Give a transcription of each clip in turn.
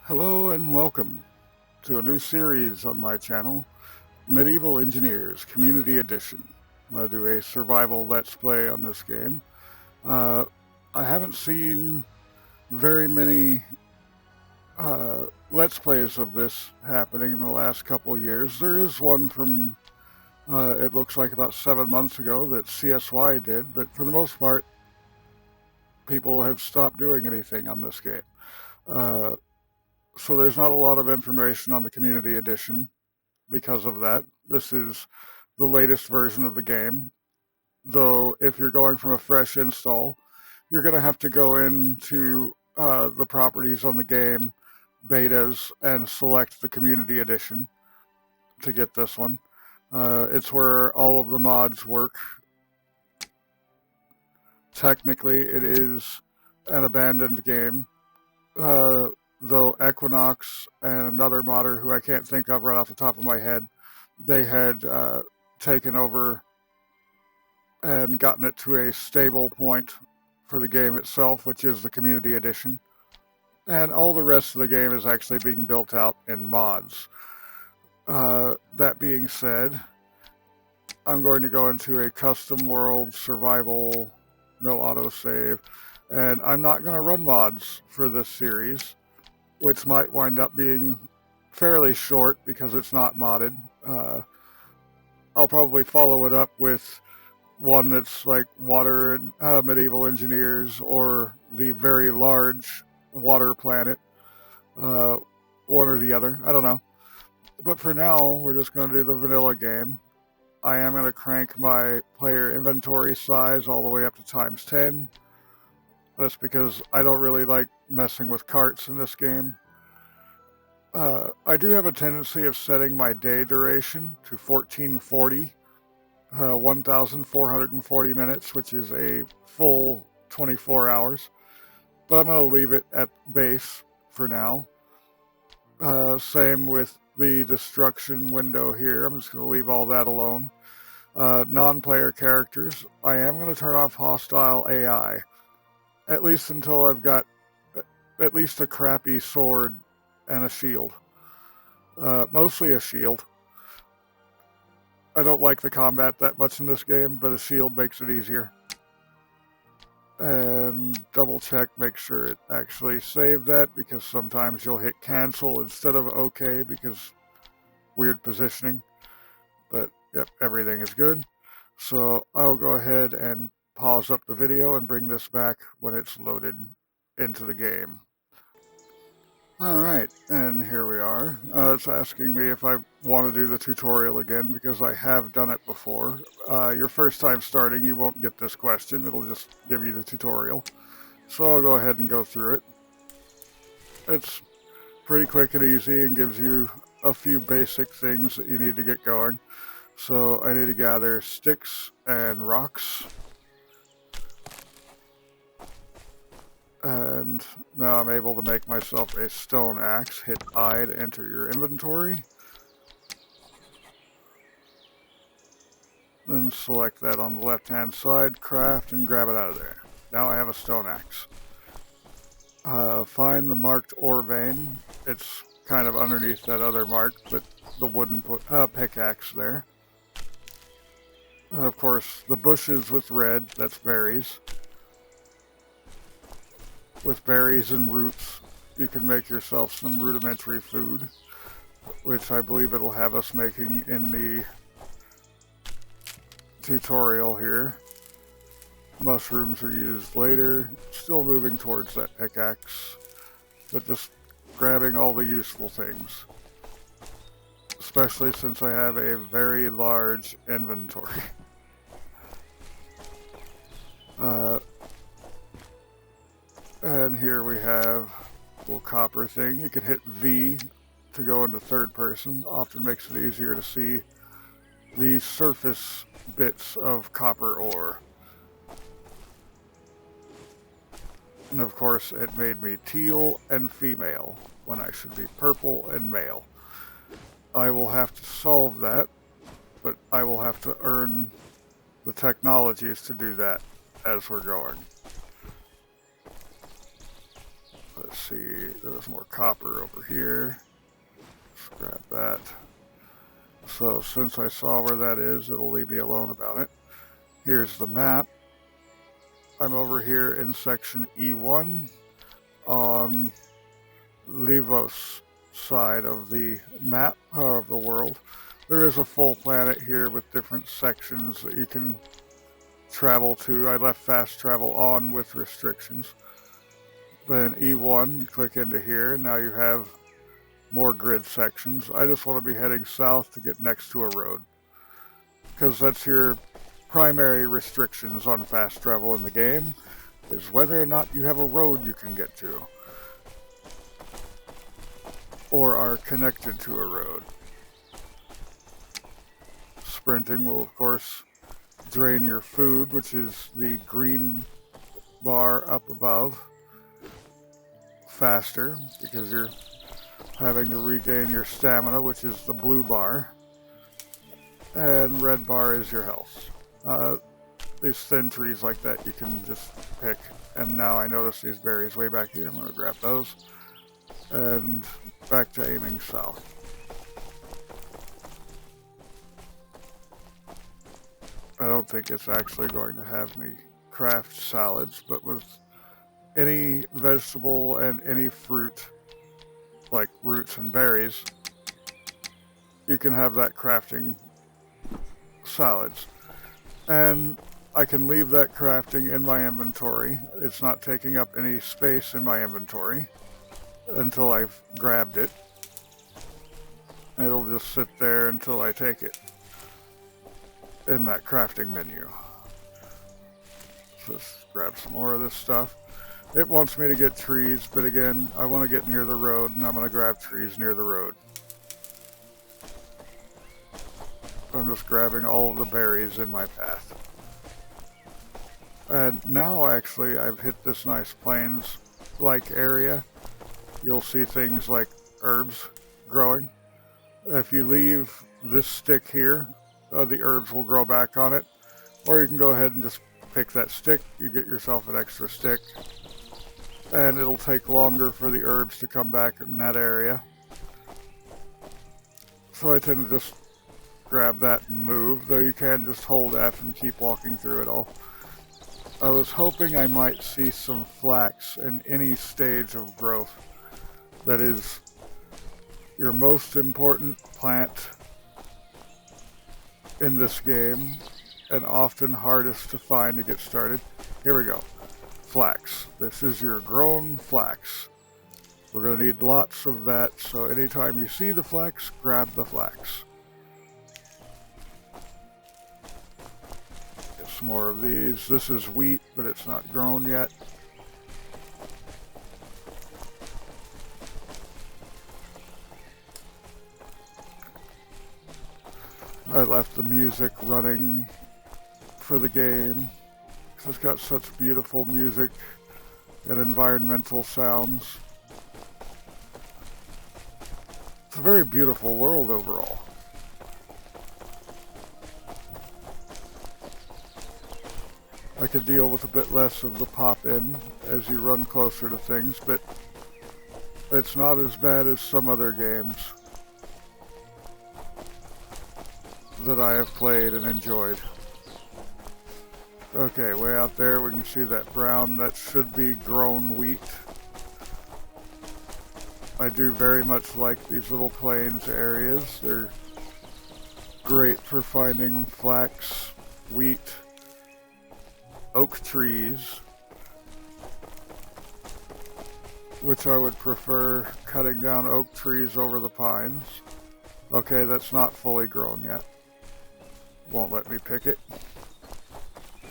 Hello and welcome to a new series on my channel, Medieval Engineers Community Edition. I'm going to do a survival let's play on this game. I haven't seen very many let's plays of this happening in the last couple of years. There is one from, it looks like about 7 months ago that CSY did, but for the most part, people have stopped doing anything on this game. So there's not a lot of information on the Community Edition because of that. This is the latest version of the game, though if you're going from a fresh install, you're going to have to go into the properties on the game, betas, and select the Community Edition to get this one. It's where all of the mods work. Technically, it is an abandoned game. Though Equinox and another modder who I can't think of right off the top of my head, they had taken over and gotten it to a stable point for the game itself, which is the Community Edition. And all the rest of the game is actually being built out in mods. That being said, I'm going to go into a custom world, survival, no autosave, and I'm not going to run mods for this series, which might wind up being fairly short because it's not modded. I'll probably follow it up with one that's like Water and Medieval Engineers or the very large Water Planet. One or the other. I don't know. But for now, we're just going to do the vanilla game. I am going to crank my player inventory size all the way up to times 10. That's because I don't really like messing with carts in this game. I do have a tendency of setting my day duration to 1440, 1,440 minutes, which is a full 24 hours. But I'm going to leave it at base for now. Same with the destruction window here. I'm just going to leave all that alone. Non-player characters, I am going to turn off hostile AI. At least until I've got at least a crappy sword and a shield. Mostly a shield. I don't like the combat that much in this game, but a shield makes it easier. And double check, make sure it actually saved that, because sometimes you'll hit cancel instead of OK because weird positioning. But yep, everything is good. So I'll go ahead and pause up the video and bring this back when it's loaded into the game. Alright, and here we are. It's asking me if I want to do the tutorial again because I have done it before. Your first time starting, you won't get this question. It'll just give you the tutorial. So I'll go ahead and go through it. It's pretty quick and easy and gives you a few basic things that you need to get going. So I need to gather sticks and rocks. And now I'm able to make myself a stone axe. Hit I to enter your inventory. Then select that on the left-hand side, craft, and grab it out of there. Now I have a stone axe. Find the marked ore vein. It's kind of underneath that other mark, but the wooden pickaxe there. Of course, the bushes with red, that's berries. With berries and roots, you can make yourself some rudimentary food, which I believe it'll have us making in the tutorial here. Mushrooms are used later. Still moving towards that pickaxe, but just grabbing all the useful things. Especially since I have a very large inventory. And here we have a little copper thing. You can hit V to go into third person. Often makes it easier to see the surface bits of copper ore. And of course, it made me teal and female when I should be purple and male. I will have to solve that, but I will have to earn the technologies to do that as we're going. Let's see, there's more copper over here. Let's grab that. So since I saw where that is, it'll leave me alone about it. Here's the map. I'm over here in section E1 on Livos side of the map of the world. There is a full planet here with different sections that you can travel to. I left fast travel on with restrictions. Then E1, you click into here, and now you have more grid sections. I just want to be heading south to get next to a road, because that's your primary restrictions on fast travel in the game, is whether or not you have a road you can get to or are connected to a road. Sprinting will of course drain your food, which is the green bar up above, faster because you're having to regain your stamina, which is the blue bar, and red bar is your health. These thin trees like that you can just pick, and now I notice these berries way back here. I'm going to grab those and back to aiming south. I don't think it's actually going to have me craft salads, but with any vegetable and any fruit, like roots and berries, you can have that crafting salads. And I can leave that crafting in my inventory. It's not taking up any space in my inventory until I've grabbed it. It'll just sit there until I take it in that crafting menu. So let's grab some more of this stuff. It wants me to get trees, but again, I want to get near the road, and I'm going to grab trees near the road. I'm just grabbing all of the berries in my path. And now actually I've hit this nice plains-like area. You'll see things like herbs growing. If you leave this stick here, the herbs will grow back on it. Or you can go ahead and just pick that stick. You get yourself an extra stick. And it'll take longer for the herbs to come back in that area. So I tend to just grab that and move, though you can just hold F and keep walking through it all. I was hoping I might see some flax in any stage of growth. That is your most important plant in this game, and often hardest to find to get started. Here we go. Flax. This is your grown flax. We're going to need lots of that, so anytime you see the flax, grab the flax. Get some more of these. This is wheat, but it's not grown yet. I left the music running for the game because it's got such beautiful music and environmental sounds. It's a very beautiful world overall. I could deal with a bit less of the pop-in as you run closer to things, but it's not as bad as some other games that I have played and enjoyed. Okay, way out there we can see that brown, that should be grown wheat. I do very much like these little plains areas. They're great for finding flax, wheat, oak trees, which I would prefer cutting down oak trees over the pines. Okay, that's not fully grown yet. Won't let me pick it.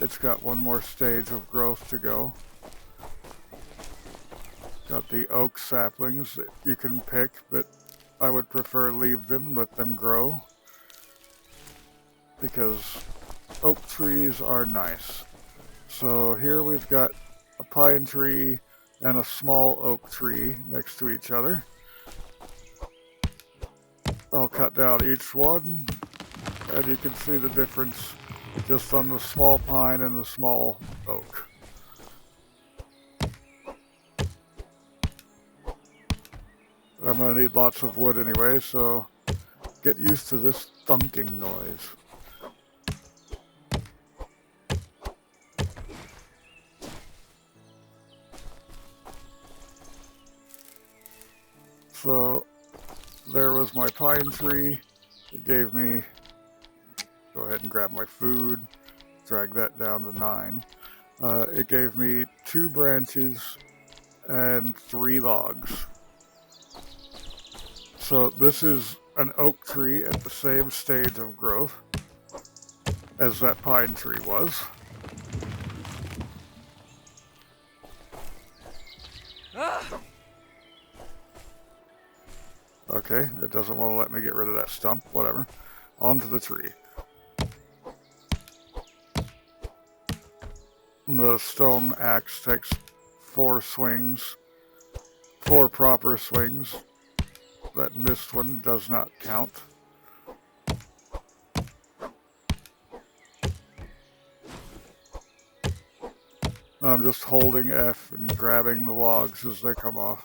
It's got one more stage of growth to go. Got the oak saplings that you can pick, but I would prefer leave them, let them grow, because oak trees are nice. So here we've got a pine tree and a small oak tree next to each other. I'll cut down each one, and you can see the difference just on the small pine and the small oak. I'm going to need lots of wood anyway, so get used to this thunking noise. So there was my pine tree. It gave me, go ahead and grab my food, drag that down to 9. It gave me 2 branches and 3 logs. So this is an oak tree at the same stage of growth as that pine tree was. Okay, it doesn't want to let me get rid of that stump, whatever. Onto the tree. The stone axe takes 4 swings, 4 proper swings. That missed one does not count. I'm just holding F and grabbing the logs as they come off.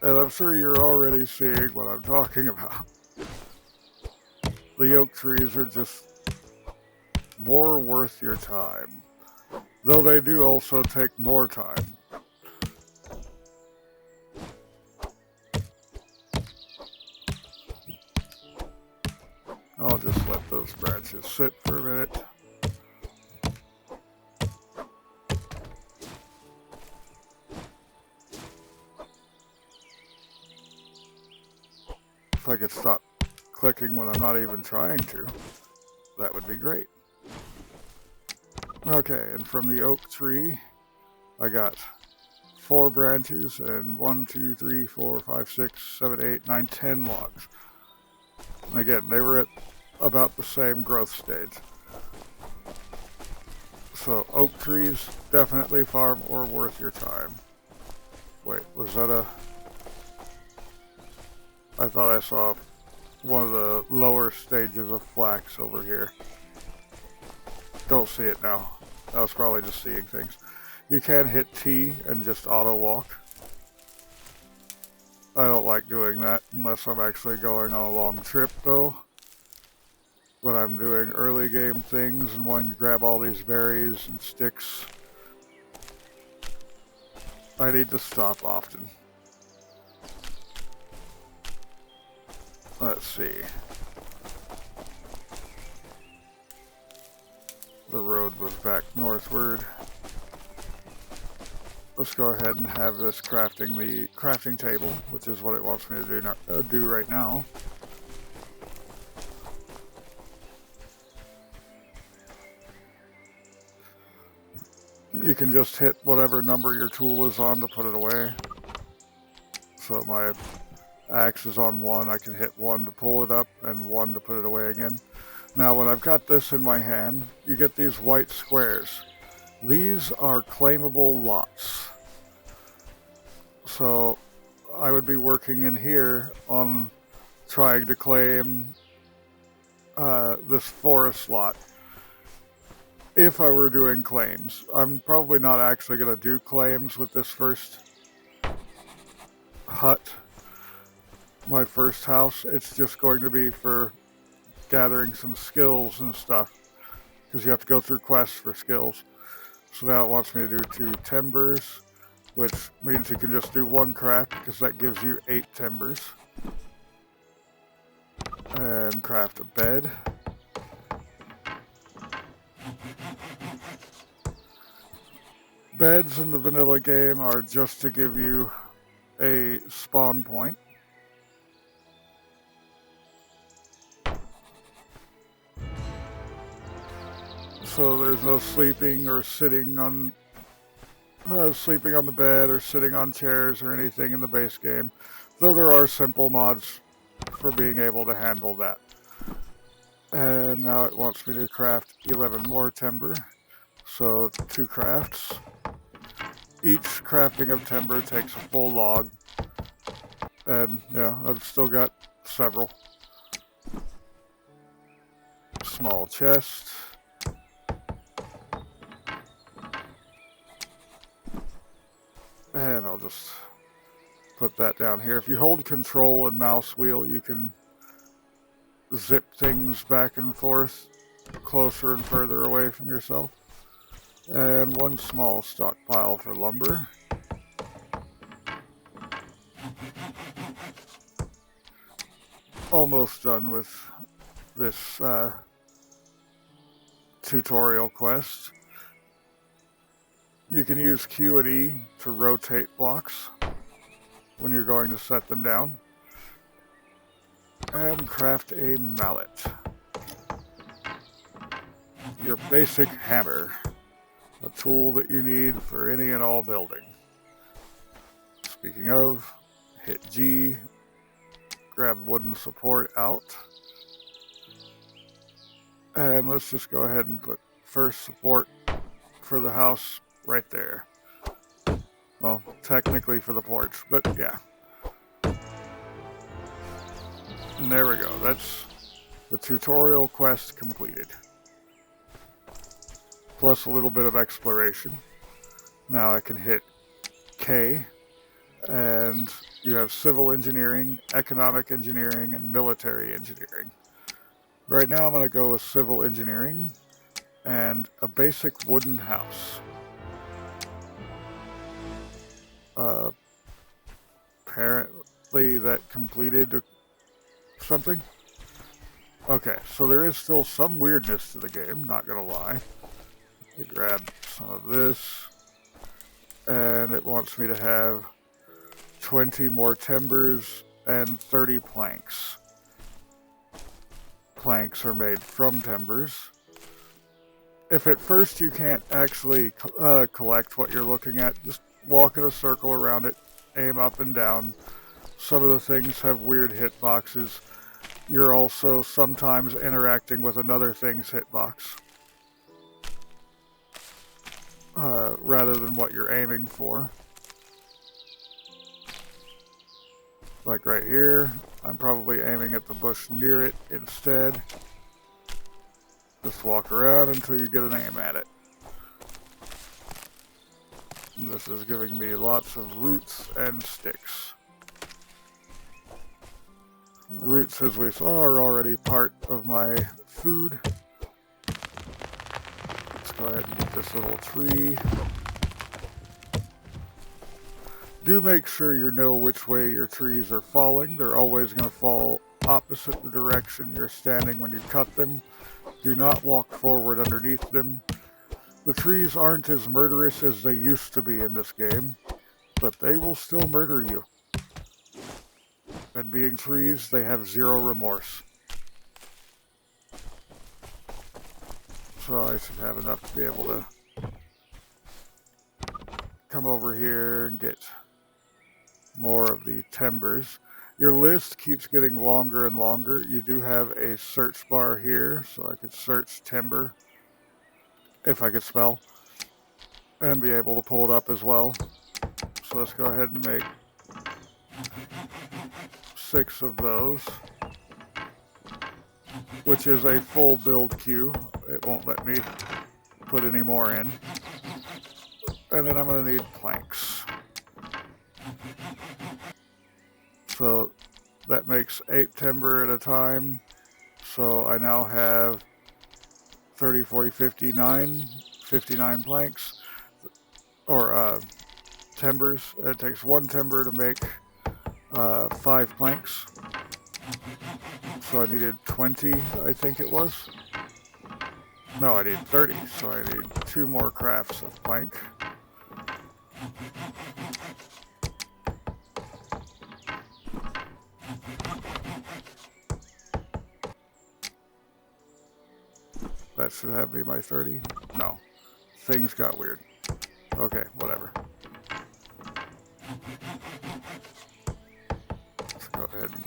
And I'm sure you're already seeing what I'm talking about. The oak trees are just more worth your time. Though they do also take more time. I'll just let those branches sit for a minute. If I could stop clicking when I'm not even trying to, that would be great. Okay, and from the oak tree, I got 4 branches and 1, 2, 3, 4, 5, 6, 7, 8, 9, 10 logs. And again, they were at about the same growth stage. So oak trees, definitely far more worth your time. Wait, was that a... I thought I saw one of the lower stages of flax over here. Don't see it now. I was probably just seeing things. You can hit T and just auto walk. I don't like doing that unless I'm actually going on a long trip though. When I'm doing early game things and wanting to grab all these berries and sticks, I need to stop often. Let's see. The road was back northward. Let's go ahead and have this crafting the crafting table, which is what it wants me to do right now. You can just hit whatever number your tool is on to put it away. So my axe is on 1, I can hit 1 to pull it up and 1 to put it away again. Now when I've got this in my hand, you get these white squares. These are claimable lots. So I would be working in here on trying to claim this forest lot. If I were doing claims. I'm probably not actually going to do claims with this first hut, my first house. It's just going to be for gathering some skills and stuff, because you have to go through quests for skills. So now it wants me to do 2 timbers, which means you can just do 1 craft, because that gives you 8 timbers. And craft a bed. Beds in the vanilla game are just to give you a spawn point. So there's no sleeping or sitting on the bed or sitting on chairs or anything in the base game, though there are simple mods for being able to handle that. And now it wants me to craft 11 more timber, so 2 crafts. Each crafting of timber takes a full log, and yeah, I've still got several. small chest. And I'll just put that down here. If you hold control and mouse wheel, you can zip things back and forth closer and further away from yourself. And one small stockpile for lumber. Almost done with this tutorial quest. You can use Q and E to rotate blocks when you're going to set them down. And craft a mallet. Your basic hammer. A tool that you need for any and all building. Speaking of, hit G, grab wooden support out. And let's just go ahead and put first support for the house right there. Well, technically for the porch, but yeah. And there we go. That's the tutorial quest completed. Plus a little bit of exploration. Now I can hit K, and you have civil engineering, economic engineering, and military engineering. Right now I'm going to go with civil engineering and a basic wooden house. Apparently that completed something. Okay, so there is still some weirdness to the game, not going to lie. You grab some of this, and it wants me to have 20 more timbers and 30 planks. Planks are made from timbers. If at first you can't actually collect what you're looking at, just walk in a circle around it, aim up and down. Some of the things have weird hitboxes. You're also sometimes interacting with another thing's hitbox. Rather than what you're aiming for. Like right here, I'm probably aiming at the bush near it instead. Just walk around until you get an aim at it. And this is giving me lots of roots and sticks. Roots, as we saw, are already part of my food. Go ahead and get this little tree. Do make sure you know which way your trees are falling. They're always going to fall opposite the direction you're standing when you cut them. Do not walk forward underneath them. The trees aren't as murderous as they used to be in this game, but they will still murder you. And being trees, they have zero remorse. So I should have enough to be able to come over here and get more of the timbers. Your list keeps getting longer and longer. You do have a search bar here, so I could search timber, if I could spell, and be able to pull it up as well. So let's go ahead and make 6 of those, which is a full build queue. It won't let me put any more in. And then I'm going to need planks. So that makes 8 timber at a time. So I now have 30, 40, 59 planks, or timbers. It takes 1 timber to make 5 planks. So I needed 20, I think it was. No, I need 30, so I need 2 more crafts of plank. That should have me my 30. No, things got weird. Okay, whatever. Let's go ahead and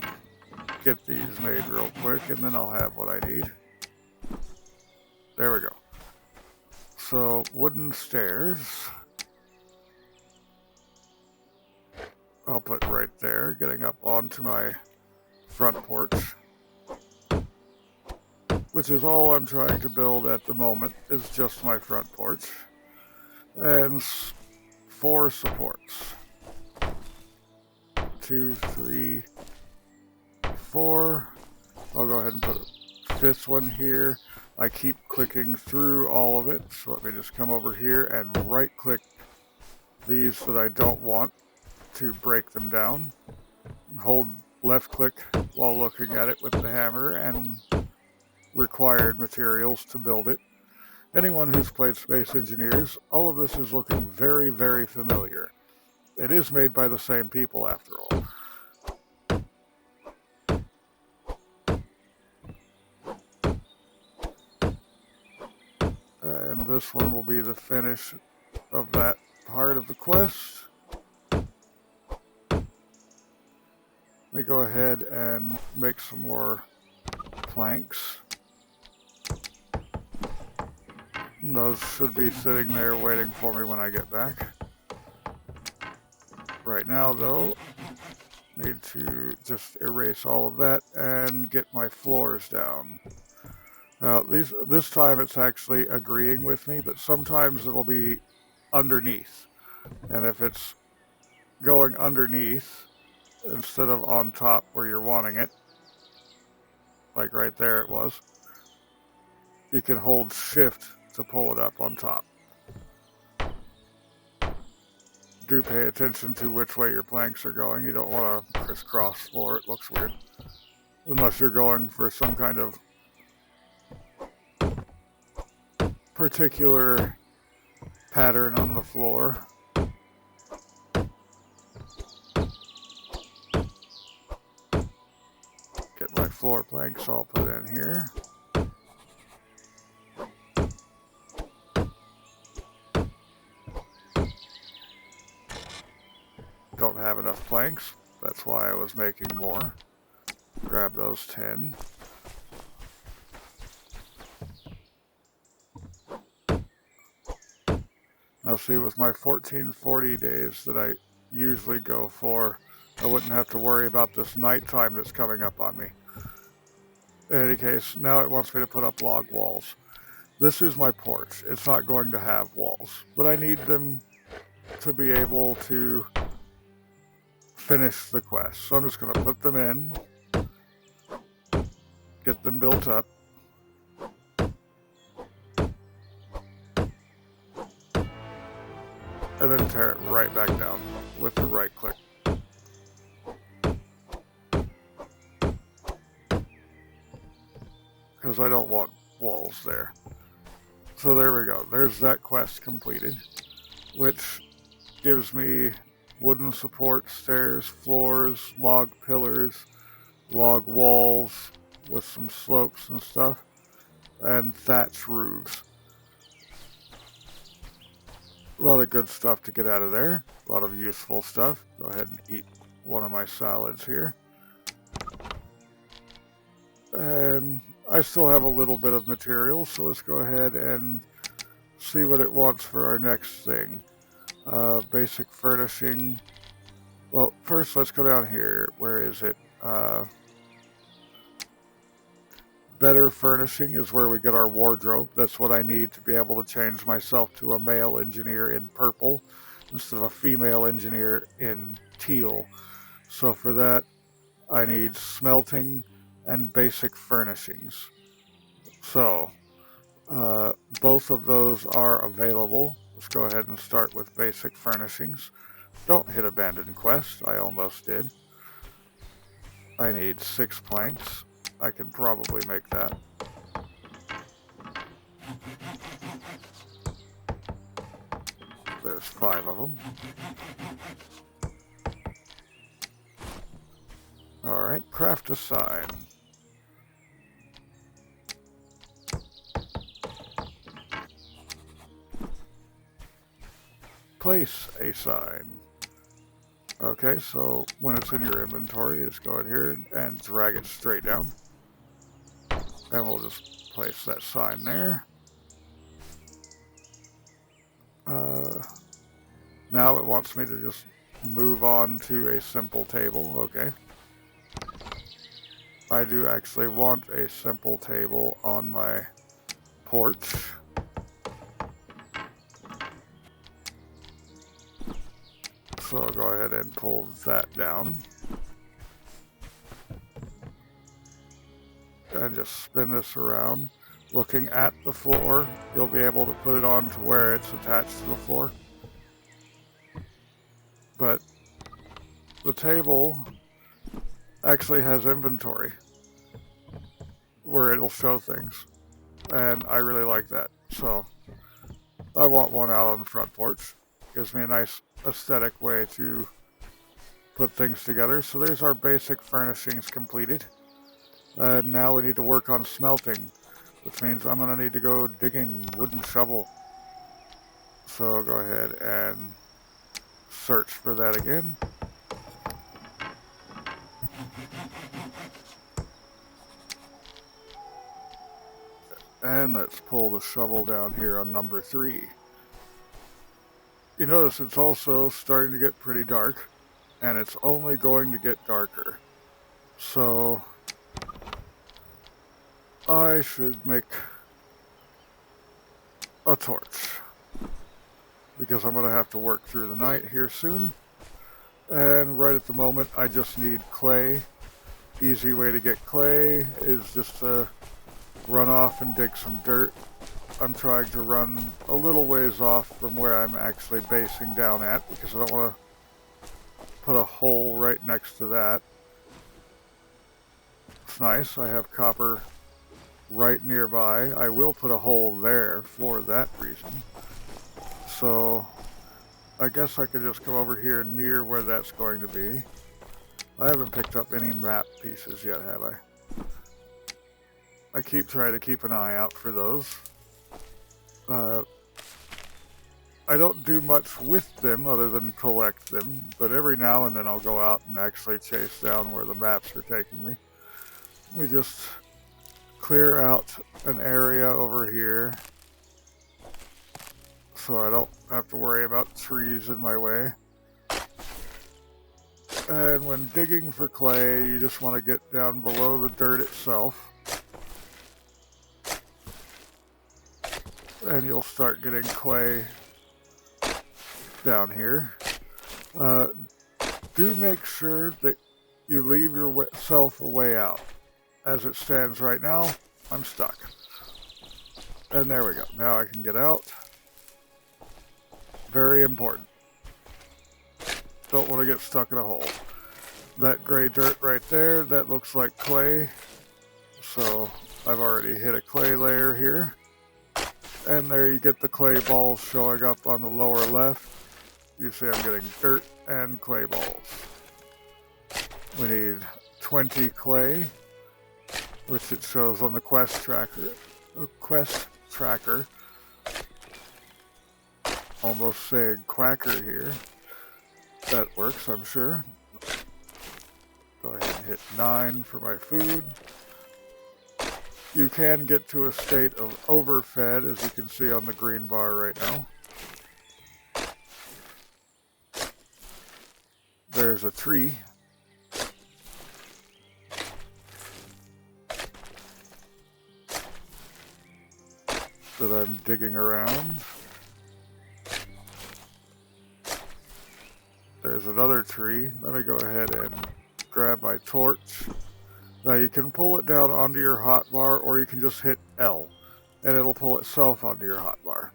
get these made real quick, and then I'll have what I need. There we go. So, wooden stairs. I'll put right there, getting up onto my front porch. which is all I'm trying to build at the moment, is just my front porch. And 4 supports. 2, 3, 4. I'll go ahead and put a 5th one here. I keep clicking through all of it, so let me just come over here and right-click these that I don't want to break them down. Hold left-click while looking at it with the hammer and required materials to build it. Anyone who's played Space Engineers, all of this is looking very, very familiar. It is made by the same people after all. And this one will be the finish of that part of the quest. Let me go ahead and make some more planks. Those should be sitting there waiting for me when I get back. Right now, though, need to just erase all of that and get my floors down. Now, this time it's actually agreeing with me, but sometimes it'll be underneath. And if it's going underneath instead of on top where you're wanting it, like right there it was, you can hold shift to pull it up on top. Do pay attention to which way your planks are going. You don't want to crisscross floor, it looks weird. Unless you're going for some kind of particular pattern on the floor. Get my floor planks all put in here. Don't have enough planks. That's why I was making more. Grab those 10. Now see, with my 1440 days that I usually go for, I wouldn't have to worry about this nighttime that's coming up on me. In any case, now it wants me to put up log walls. This is my porch. It's not going to have walls, but I need them to be able to finish the quest. So I'm just going to put them in, get them built up. And then tear it right back down with the right click. Because I don't want walls there. So there we go. There's that quest completed, which gives me wooden support, stairs, floors, log pillars, log walls with some slopes and stuff, and thatch roofs. A lot of good stuff to get out of there. A lot of useful stuff. Go ahead and eat one of my salads here. And I still have a little bit of material, so let's go ahead and see what it wants for our next thing. Basic furnishing. Well, first let's go down here. Where is it? Better furnishing is where we get our wardrobe. That's what I need to be able to change myself to a male engineer in purple instead of a female engineer in teal. So for that, I need smelting and basic furnishings. So both of those are available. Let's go ahead and start with basic furnishings. Don't hit abandoned quest. I almost did. I need 6 planks. I can probably make that. There's 5 of them. Alright, craft a sign. Place a sign. Okay, so when it's in your inventory, just go in here and drag it straight down. And we'll just place that sign there. Now it wants me to just move on to a simple table. Okay. I do actually want a simple table on my porch. So I'll go ahead and pull that down. And just spin this around. Looking at the floor, you'll be able to put it on to where it's attached to the floor. But the table actually has inventory where it'll show things. And I really like that. So I want one out on the front porch. Gives me a nice aesthetic way to put things together. So there's our basic furnishings completed. Now we need to work on smelting, which means I'm going to need to go digging wooden shovel. So I'll go ahead and search for that again. And let's pull the shovel down here on number 3. You notice it's also starting to get pretty dark, and it's only going to get darker. So I should make a torch, because I'm going to have to work through the night here soon. And right at the moment, I just need clay. Easy way to get clay is just to run off and dig some dirt. I'm trying to run a little ways off from where I'm actually basing down at, because I don't want to put a hole right next to that. It's nice, I have copper right nearby. I will put a hole there for that reason. So I guess I could just come over here near where that's going to be. I haven't picked up any map pieces yet, have I? I keep trying to keep an eye out for those. I don't do much with them other than collect them, but every now and then I'll go out and actually chase down where the maps are taking me. We just clear out an area over here so I don't have to worry about trees in my way. And when digging for clay, you just want to get down below the dirt itself. And you'll start getting clay down here. Do make sure that you leave yourself a way out. As it stands right now, I'm stuck. And there we go. Now I can get out. Very important. Don't want to get stuck in a hole. That gray dirt right there, that looks like clay. So I've already hit a clay layer here. And there you get the clay balls showing up on the lower left. You see I'm getting dirt and clay balls. We need 20 clay, which it shows on the quest tracker. Almost saying quacker here. That works, I'm sure. Go ahead and hit 9 for my food. You can get to a state of overfed, as you can see on the green bar right now. There's a tree. That I'm digging around. There's another tree. Let me go ahead and grab my torch. Now you can pull it down onto your hotbar, or you can just hit L, and it'll pull itself onto your hotbar.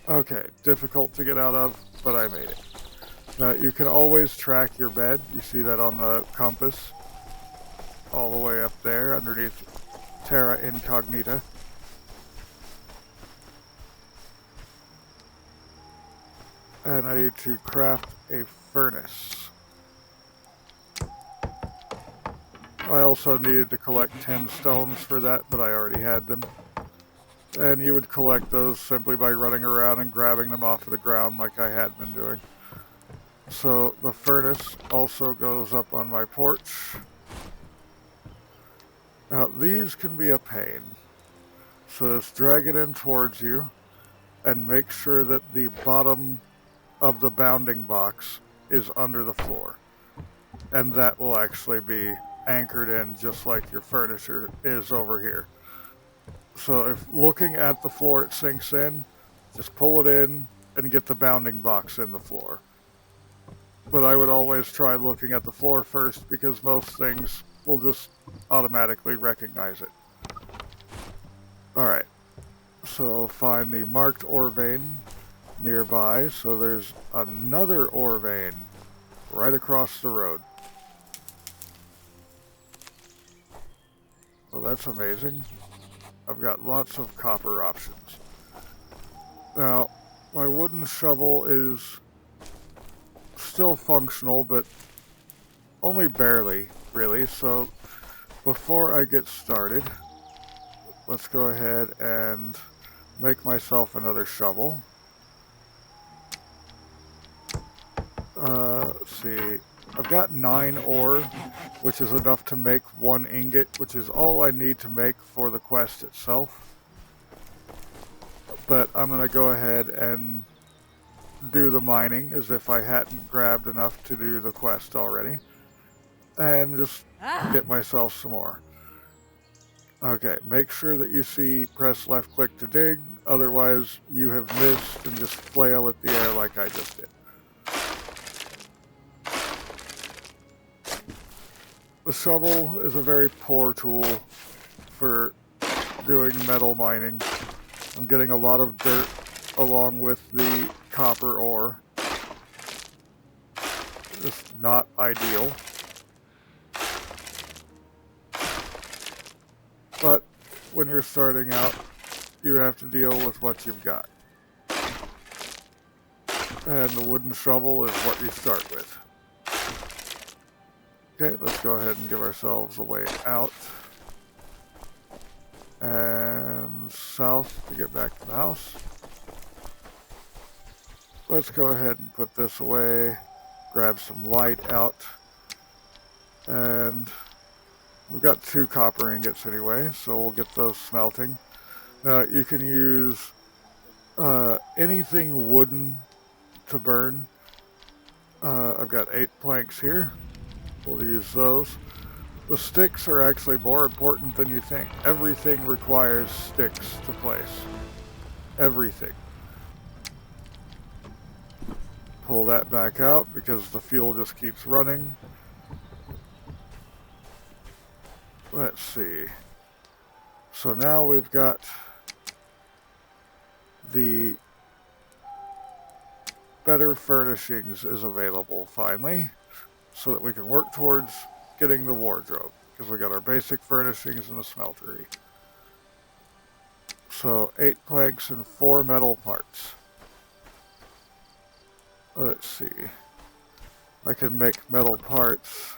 Okay, difficult to get out of, but I made it. You can always track your bed. You see that on the compass. All the way up there, underneath Terra Incognita. And I need to craft a furnace. I also needed to collect 10 stones for that, but I already had them. And you would collect those simply by running around and grabbing them off of the ground like I had been doing. So the furnace also goes up on my porch. Now these can be a pain. So just drag it in towards you and make sure that the bottom of the bounding box is under the floor. And that will actually be anchored in just like your furniture is over here. So if looking at the floor it sinks in, just pull it in and get the bounding box in the floor. But I would always try looking at the floor first because most things will just automatically recognize it. Alright, so find the marked ore vein nearby. So there's another ore vein right across the road. Well, that's amazing. I've got lots of copper options. Now, my wooden shovel is still functional, but only barely, really. So before I get started, let's go ahead and make myself another shovel. Let's see. I've got 9 ore, which is enough to make 1 ingot, which is all I need to make for the quest itself. But I'm going to go ahead and do the mining as if I hadn't grabbed enough to do the quest already. And just get myself some more. Okay, make sure that you see press left click to dig, otherwise you have missed and just flail at the air like I just did. The shovel is a very poor tool for doing metal mining. I'm getting a lot of dirt along with the copper ore. Just not ideal. But when you're starting out, you have to deal with what you've got. And the wooden shovel is what you start with. Okay, let's go ahead and give ourselves a way out. And south to get back to the house. Let's go ahead and put this away. Grab some light out. And we've got 2 copper ingots anyway, so we'll get those smelting. Now, you can use anything wooden to burn. I've got 8 planks here. We'll use those. The sticks are actually more important than you think. Everything requires sticks to place. Everything. Pull that back out because the fuel just keeps running. Let's see. So now we've got the better furnishings is available finally, so that we can work towards getting the wardrobe, because we got our basic furnishings in the smeltery. So 8 planks and 4 metal parts. Let's see. I can make metal parts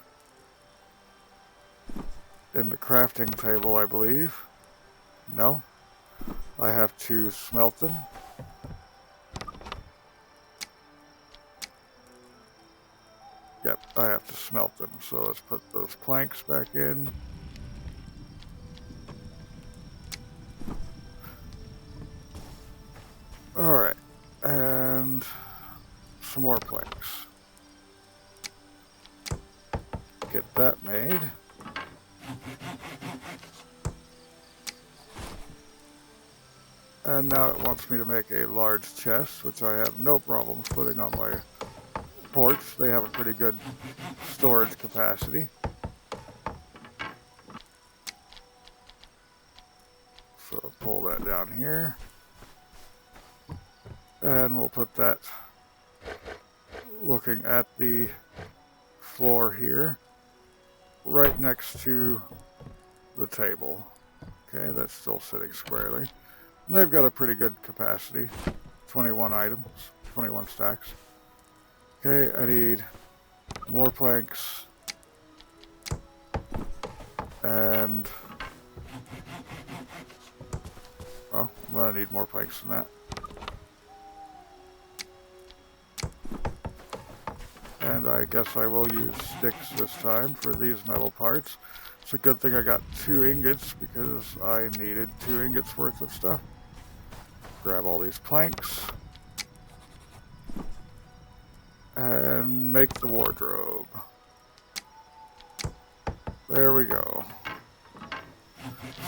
in the crafting table, I believe. No. I have to smelt them. Yep, I have to smelt them. So let's put those planks back in. Alright, and some more planks. Get that made. And now it wants me to make a large chest, which I have no problems putting on my porch. They have a pretty good storage capacity. So pull that down here. And we'll put that looking at the floor here, right next to the table. Okay, that's still sitting squarely. And they've got a pretty good capacity. 21 items, 21 stacks. Okay, I need more planks. And well, I'm gonna need more planks than that. And I guess I will use sticks this time for these metal parts. It's a good thing I got 2 ingots because I needed 2 ingots worth of stuff. Grab all these planks. and make the wardrobe. There we go.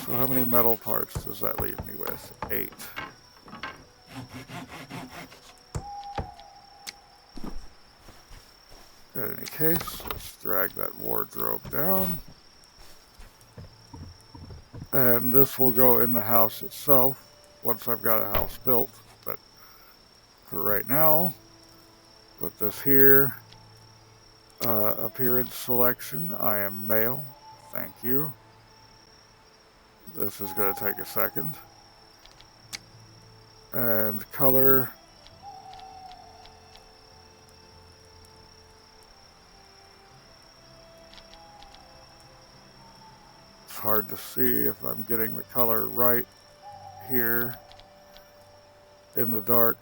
So how many metal parts does that leave me with? 8. In any case, let's drag that wardrobe down. And this will go in the house itself once I've got a house built. But for right now, put this here. Appearance selection, I am male. Thank you. This is going to take a second. And color. It's hard to see if I'm getting the color right here in the dark.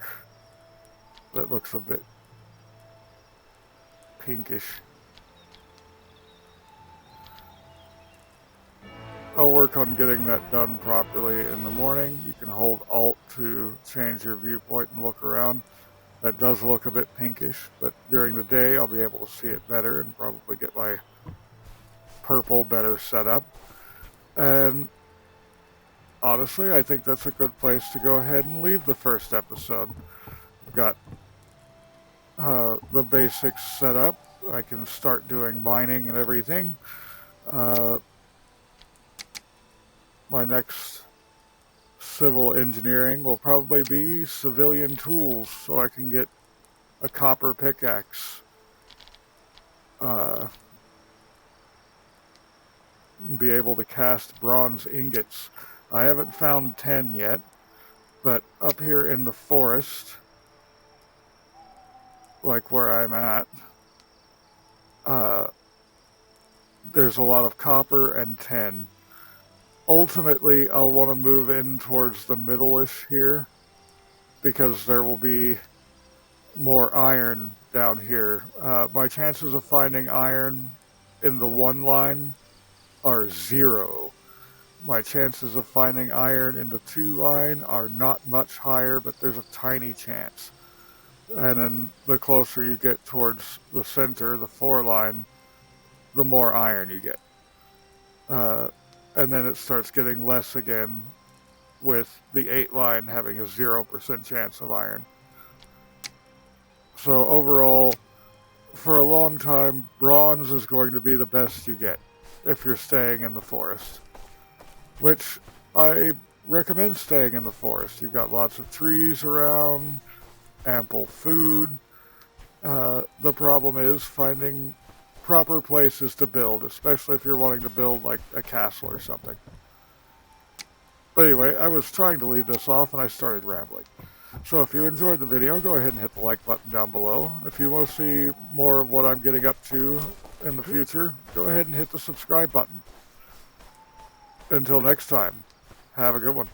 That looks a bit pinkish. I'll work on getting that done properly in the morning. You can hold Alt to change your viewpoint and look around. That does look a bit pinkish, but during the day I'll be able to see it better and probably get my purple better set up. And honestly, I think that's a good place to go ahead and leave the first episode. I've got the basics set up. I can start doing mining and everything. My next civil engineering will probably be civilian tools, so I can get a copper pickaxe. Be able to cast bronze ingots. I haven't found 10 yet, but up here in the forest, like where I'm at, there's a lot of copper and tin. Ultimately, I'll want to move in towards the middle-ish here because there will be more iron down here. My chances of finding iron in the 1 line are 0. My chances of finding iron in the 2 line are not much higher, but there's a tiny chance. And then the closer you get towards the center, the 4 line, the more iron you get. And then it starts getting less again with the 8 line having a 0% chance of iron. So overall, for a long time, bronze is going to be the best you get if you're staying in the forest. Which I recommend staying in the forest. You've got lots of trees around, ample food. The problem is finding proper places to build, especially if you're wanting to build like a castle or something. But anyway, I was trying to leave this off and I started rambling. So if you enjoyed the video, go ahead and hit the like button down below. If you want to see more of what I'm getting up to in the future, go ahead and hit the subscribe button. Until next time, have a good one.